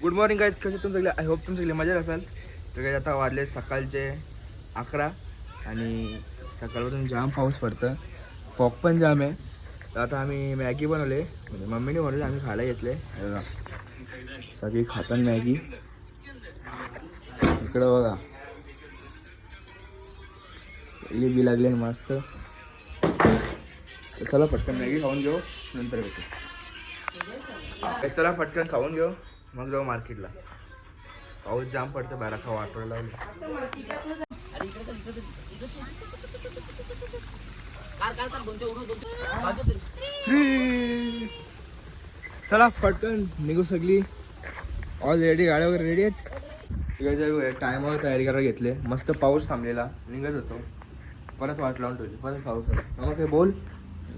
Good morning guys, कसे तुमचं सगळे? आय होप तुमचं सगळे मजेत असाल. तर काय आता वाजले सकाळचे 11 आणि सकाळपासून जाम पाऊस पडतं, फॉग पण जाम आहे. तर आता आम्ही मॅगी बनवले, म्हणजे मम्मीने बनवले, आम्ही खायला घेतले. सगळी खातात मॅगी. इकडं बघा इली बी लागले मस्त. चला पटकन मॅगी खाऊन घेऊ, नंतर भेटू. चला पटकन खाऊन घेऊ, मग जाऊ मार्केटला. पाऊस जाम पडतं, बारा खाऊ आठवडा लावली. चला पटकन निघू सगळी. ऑल रेडी, गाड्या वगैरे रेडी आहेत. टायमावर तयारी करायला घेतले. मस्त पाऊस थांबलेला, निघत होतो, परत वाट लावून ठेवली, परत पाऊस आला. मामा काय बोल.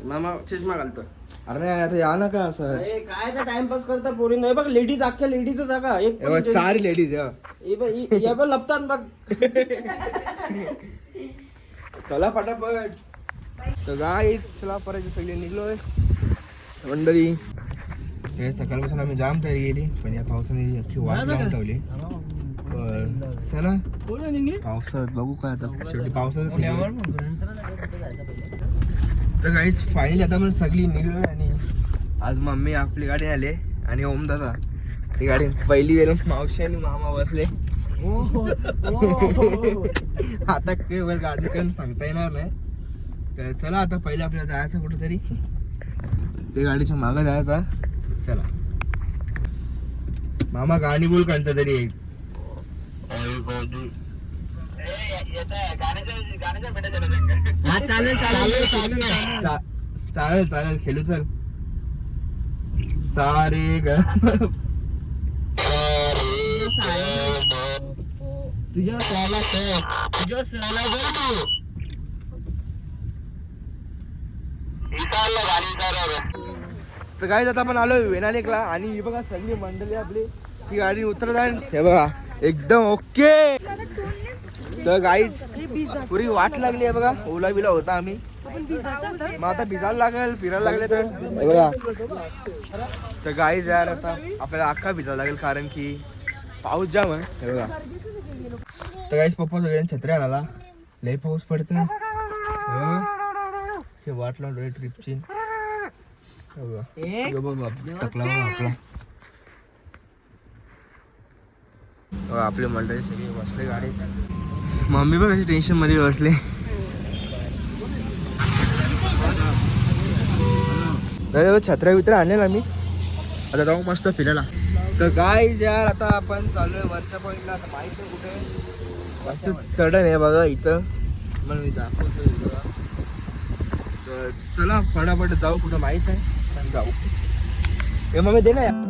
मामा चष्मा घालतो. अरे नाही आता या ना का असं काय का टाइमपास करता पोरी नाही बघ. लेडीज अख्ख्या लेडीज जागा एक 4 लेडीज लपतात बघ. चला फटाफट. तर गाईच चला परत सगळे निघलोय मंडळी. हे सकाळपासून आम्ही जाम तयारी केली, पण या पावसाने अख्खी वाट लावून ठेवली. चला पावसात बघू काय आता, शेवटी पावसात. तर गाईज फायनली आता पण सगळी निघलोय. आणि आज मम्मी आपली गाडी आले आणि ओम दादा ती गाडी पहिली वेळ मावशी आणि मामा बसले. आता केवळ गाडी पण सांगता येणार नाही. तर चला आता पहिले आपल्याला जायचं कुठेतरी, ते गाडीच्या मागं जायचा. चला मामा गाणी बोल कोणता तरी एक. चालेल चालेल चालेल खेळू. चल सारे ग तुझ्या तर काय आता आपण आलो वेनालेकला. आणि ही बघा सगळी मंडळी आपली ती गाडी उतरत आहे. हे बघा एकदम ओके. तर गाईज पुरी वाट लागली आहे बघा. ओला बिला होता आम्ही, मग आता भिजायला लागेल, फिरायला लागले. तर हे बघा. तर गाईज यार आता आपल्याला अख्खा भिजायला लागेल, कारण की पाऊस जाम आहे. हे बघा. तर गाईज पप्पा सगळ्यांनी छत्री आणाला, लई पाऊस पडतं. हे वाट लावून ट्रिपची टाकला आपला. आपली मंडळी सगळी बसले गाडीत. मम्मी पण कशी टेन्शन मध्ये बसले. छत्र्या बित्र्या आणले आम्ही, आता जाऊ मस्त फिरायला. तर गाईज यार आता आपण चालू आहे वरच्या पॉईंटला. आता माहित नाही कुठे, मस्त सडन आहे बघा इथं, मला मी दाखवतो बघा. तर चला फटाफट जाऊ, कुठं माहित आहे पण जाऊ. हे मम्मी दे ना यार.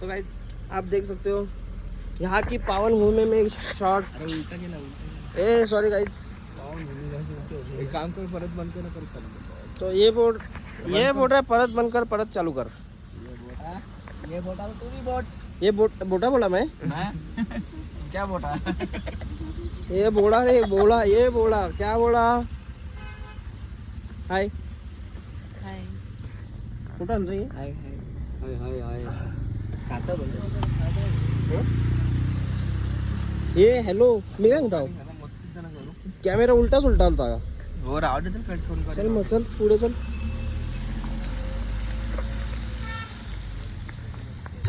सो गाइस आप देख सकते हो यहाँ की पावन भूमि में शॉर्ट. ए सॉरी गाइस, एक काम कर, परत बंद कर, परत चालू. तो ये बोट है, परत बंद कर, परत चालू कर. ये बोटा तो तू भी बोट. ये बोटा बोला मैं. क्या बोटा? ये बोला रे, बोला ये बोला क्या बोला. हाय हाय कुठं आणतो हे? हाय हाय हाय हाय हाय. काता बोल. ये हॅलो, मी काय म्हणतो, कॅमेरा उलटाच उलटा होता का? हो रावडे तर कट करून चल मग चल पुढे चल.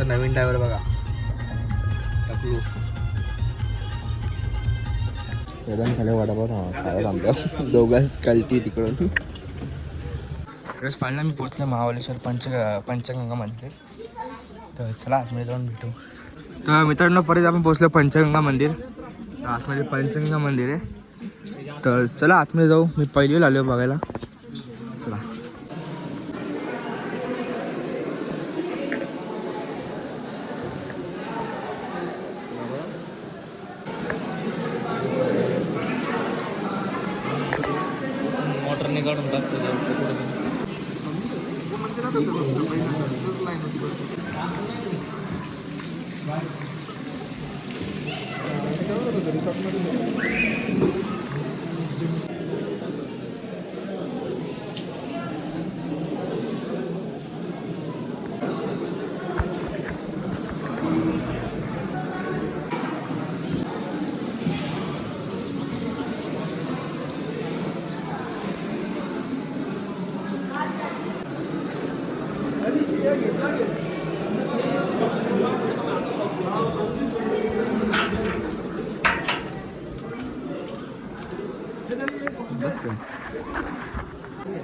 नवीन ड्रायव्हर बघा टकलू. एकदम खाली वाटापाव खायला आमच्या दोघं कल्टी तिकडून. फायनल मी पोचलो महाबळेश्वर पंचगंगा मंदिर. तर चला आतमध्ये जाऊन भेटू. तर मित्रांनो परत आपण पोचलो पंचगंगा मंदिर. आतमध्ये पंचगंगा मंदिर आहे. तर चला आतमध्ये जाऊ. मी पहिली आलो बघायला. चला काढून टाकतो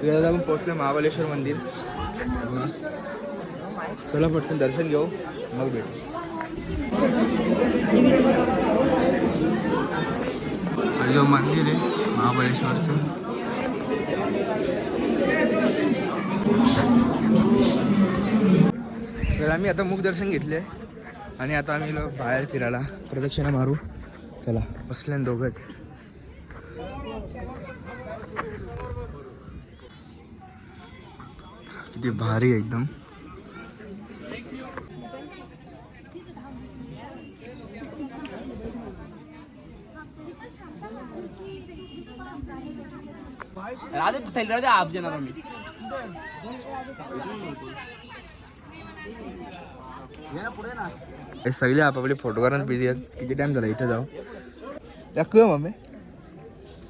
तुझ्या आपण पोहोचलो महाबळेश्वर मंदिर. चला पटकन दर्शन घेऊ मग भेटू. आणि जो मंदिर आहे महाबळेश्वरचं तर आम्ही आता मुख दर्शन घेतले आणि आता आम्ही बाहेर फिरायला प्रदक्षिणा मारू. चला बसले दोघंच. किती भारी आहे एकदम. राधे आप जाणार आम्ही. हे सगळे आपापले फोटो काढून बिझी आहेत. किती टाइम झाला इथे जाऊ दाखवूया मम्मी.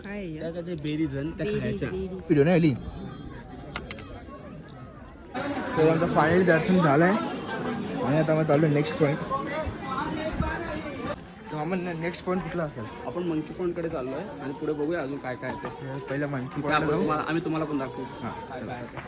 काय बेरीज व्हिडिओ नाही आली. तर आमचं फायनली दर्शन झालं आहे आणि आता मग चालू आहे नेक्स्ट पॉईंट. तर आम्हाला नेक्स्ट पॉईंट कुठला असेल. आपण मंकी पॉईंट कडे चाललोय आणि पुढे बघूया अजून काय काय आहे ते. पहिला मंकी पुढे पॉईंट जाऊ. आम्ही तुम्हाला पण दाखवू हां काय काय आहे ते.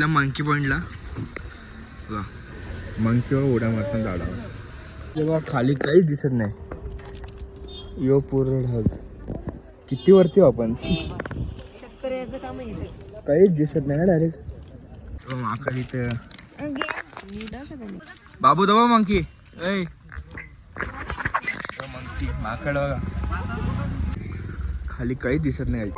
मंकी पॉईंटला मंकीवर उड्या मारताना झाडावर. तेव्हा खाली काहीच दिसत नाही. यो पूर्ण ढग. किती वरती आपण काहीच दिसत नाही ना डायरेक्ट. माकड इथे. बाबू दबा मंकी. मंकी माकड बघा. खाली काहीच दिसत नाही.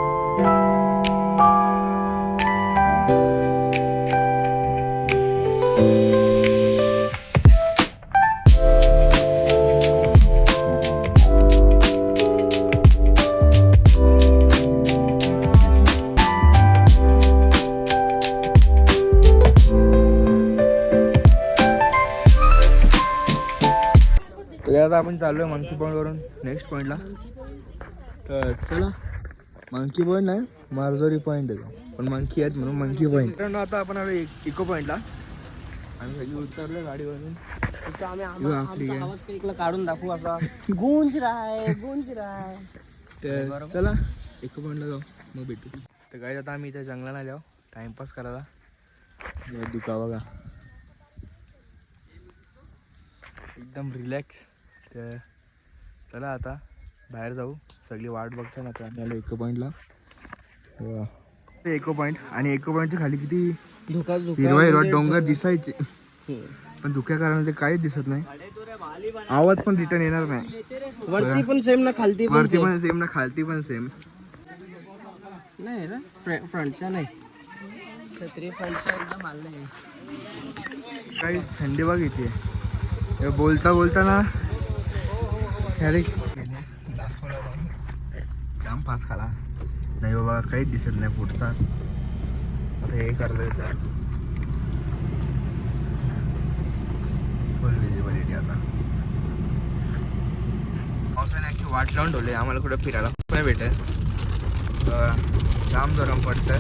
आता आपण चालू आहे मंकी पॉईंट वरून नेक्स्ट पॉईंटला. तर चला मंकी पॉईंट नाही मार्जोरी पॉईंट आहे पण मंकी आहेत म्हणून मंकी पॉईंट. आता आपण आलो इको पॉईंटला. आम्ही सगळी उतरलो गाडीवरून. आवाज काढून दाखवू असा. गुंज राय. तर चला इको पॉईंटला जाऊ मग भेटू. तर काय आता आम्ही इथे जंगलाला जाऊ टाइमपास करायला. दुका बघा एकदम रिलॅक्स. तर चला आता बाहेर जाऊ. सगळी वाट बघता ना. आता आम्ही आलो इको पॉईंटला. इको पॉईंट आणि इको पॉईंटच्या खाली किती हिरवा हिरवा डोंगर दिसायचे पण धुक्या कारण ते काहीच दिसत नाही. आवाज पण रिटर्न येणार नाही. वरती पण सेम ना खालती पण सेम ना खालती पण सेम नाही रे. फ्रंटच्या नाही छत्री फ्रंटच्या एकदम माल नाही. काही थंडी बघ इथे. बोलता बोलताना अरे जाम फास खाला नाही बाबा. काहीच दिसत नाही पुढचा आता हे करलं येतं फुल विजिबिलिटी आता. पावसाने अख्खी वाट लावून ठेवली आम्हाला कुठं फिरायला नाही भेटेल. जाम गरम पडतं.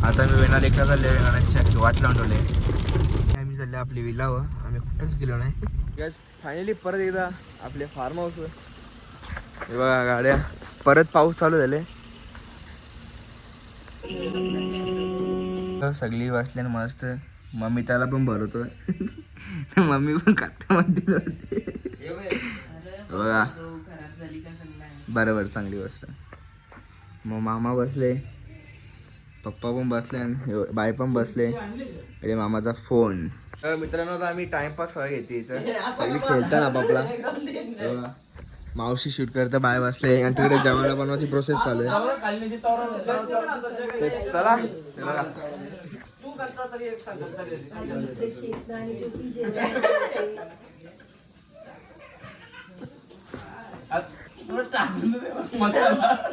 आता मी वेणा लेकला चालले. वेणाची अख्खी वाट लावून ठेवले. आम्ही चालले आपली विलावं. आम्ही कुठंच गेलो नाही. गॅस फायनली परत एकदा आपले फार्म हाऊसवर. हे बघा गाड्या. परत पाऊस चालू झाले. सगळी बसले मस्त. मम्मी त्याला पण भरवतोय. मम्मी पण काता म्हणते बघा. बरोबर चांगली गोष्ट. मग मामा बसले, पप्पा पण बसले आणि बाई पण बसले. अरे मामाचा फोन. मित्रांनो आम्ही टाइमपास करायला घेते इथं. सगळी खेळता ना बापला. मावशी शूट करता बाय बसले आणि तिकडे जेवायला बनवायची प्रोसेस चालू आहे. चला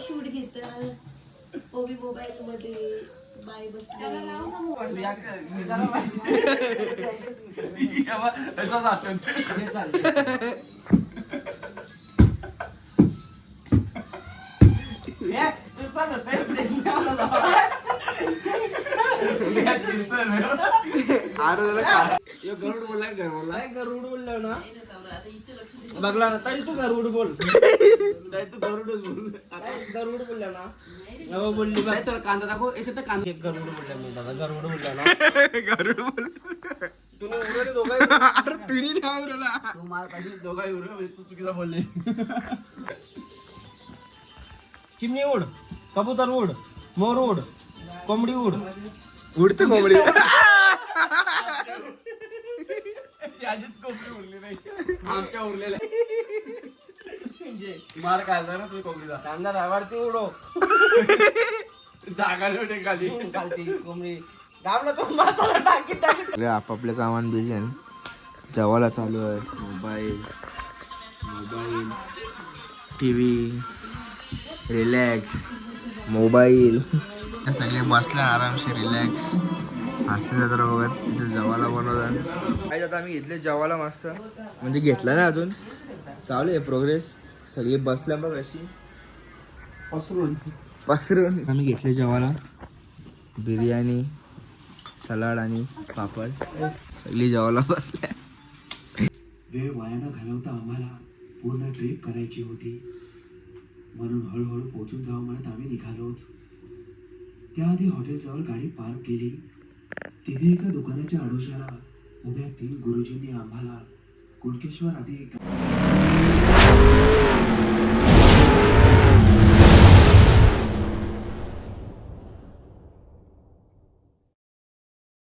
शूट घेतात ओबी मोबाईल मध्ये बाय बसले. गरुड बोलला गरुड बोललो ना बघला ना तरी तू गरुड बोल. तू गरुडच बोल. गरुड बोलला ना हो बोलली बाय. तर कांदा दाखव. याच्यात कांदा. गरुड बोलला मी दादा. गरुड बोलला ना. गरुड बोल. तुला उरले दोघाही. अरे तुम्ही नाही उरला. तू मार पाहिजे दोघाही उरले. तू चुकीचा बोलले. चिमणी उड, कबूतर उड, मोर उड, कोंबडी उड. उडते कोंबडी. आधीच कोंबडी उरली नाही. आमच्या उरलेल्या मार खायला ना तुझी कोंबडीचा. कांदा रावारती उडो. जागा नव्हते खाली खालती कोंबडी. गावला तो मसाला टाकी टाकी. आपापल्या कामान बिझी आहे. जेवायला चालू आहे. Mobile TV relax. मोबाईल सगळे बसले आरामशीर रिलॅक्स. असं जरा बघत तिथे जेवायला बनवतात. काय आता आम्ही घेतले जेवायला मस्त. म्हणजे घेतला ना अजून. चालू आहे प्रोग्रेस. सगळे बसल्या बघ अशी पसरून. आम्ही घेतले जेवायला बिर्याणी, सलाड आणि पापड. सगळी जेवायला बसल्या. वेळ वाया न घालवता आम्हाला पूर्ण ट्रिप करायची होती. म्हणून हळूहळू पोहोचून जाऊ म्हणत आम्ही निघालोच. त्याआधी हॉटेलजवळ गाडी पार्क केली. तिथे एका दुकानाच्या आडोशाला उभ्या 3 गुरुजींनी आम्हाला कुणकेश्वर आधी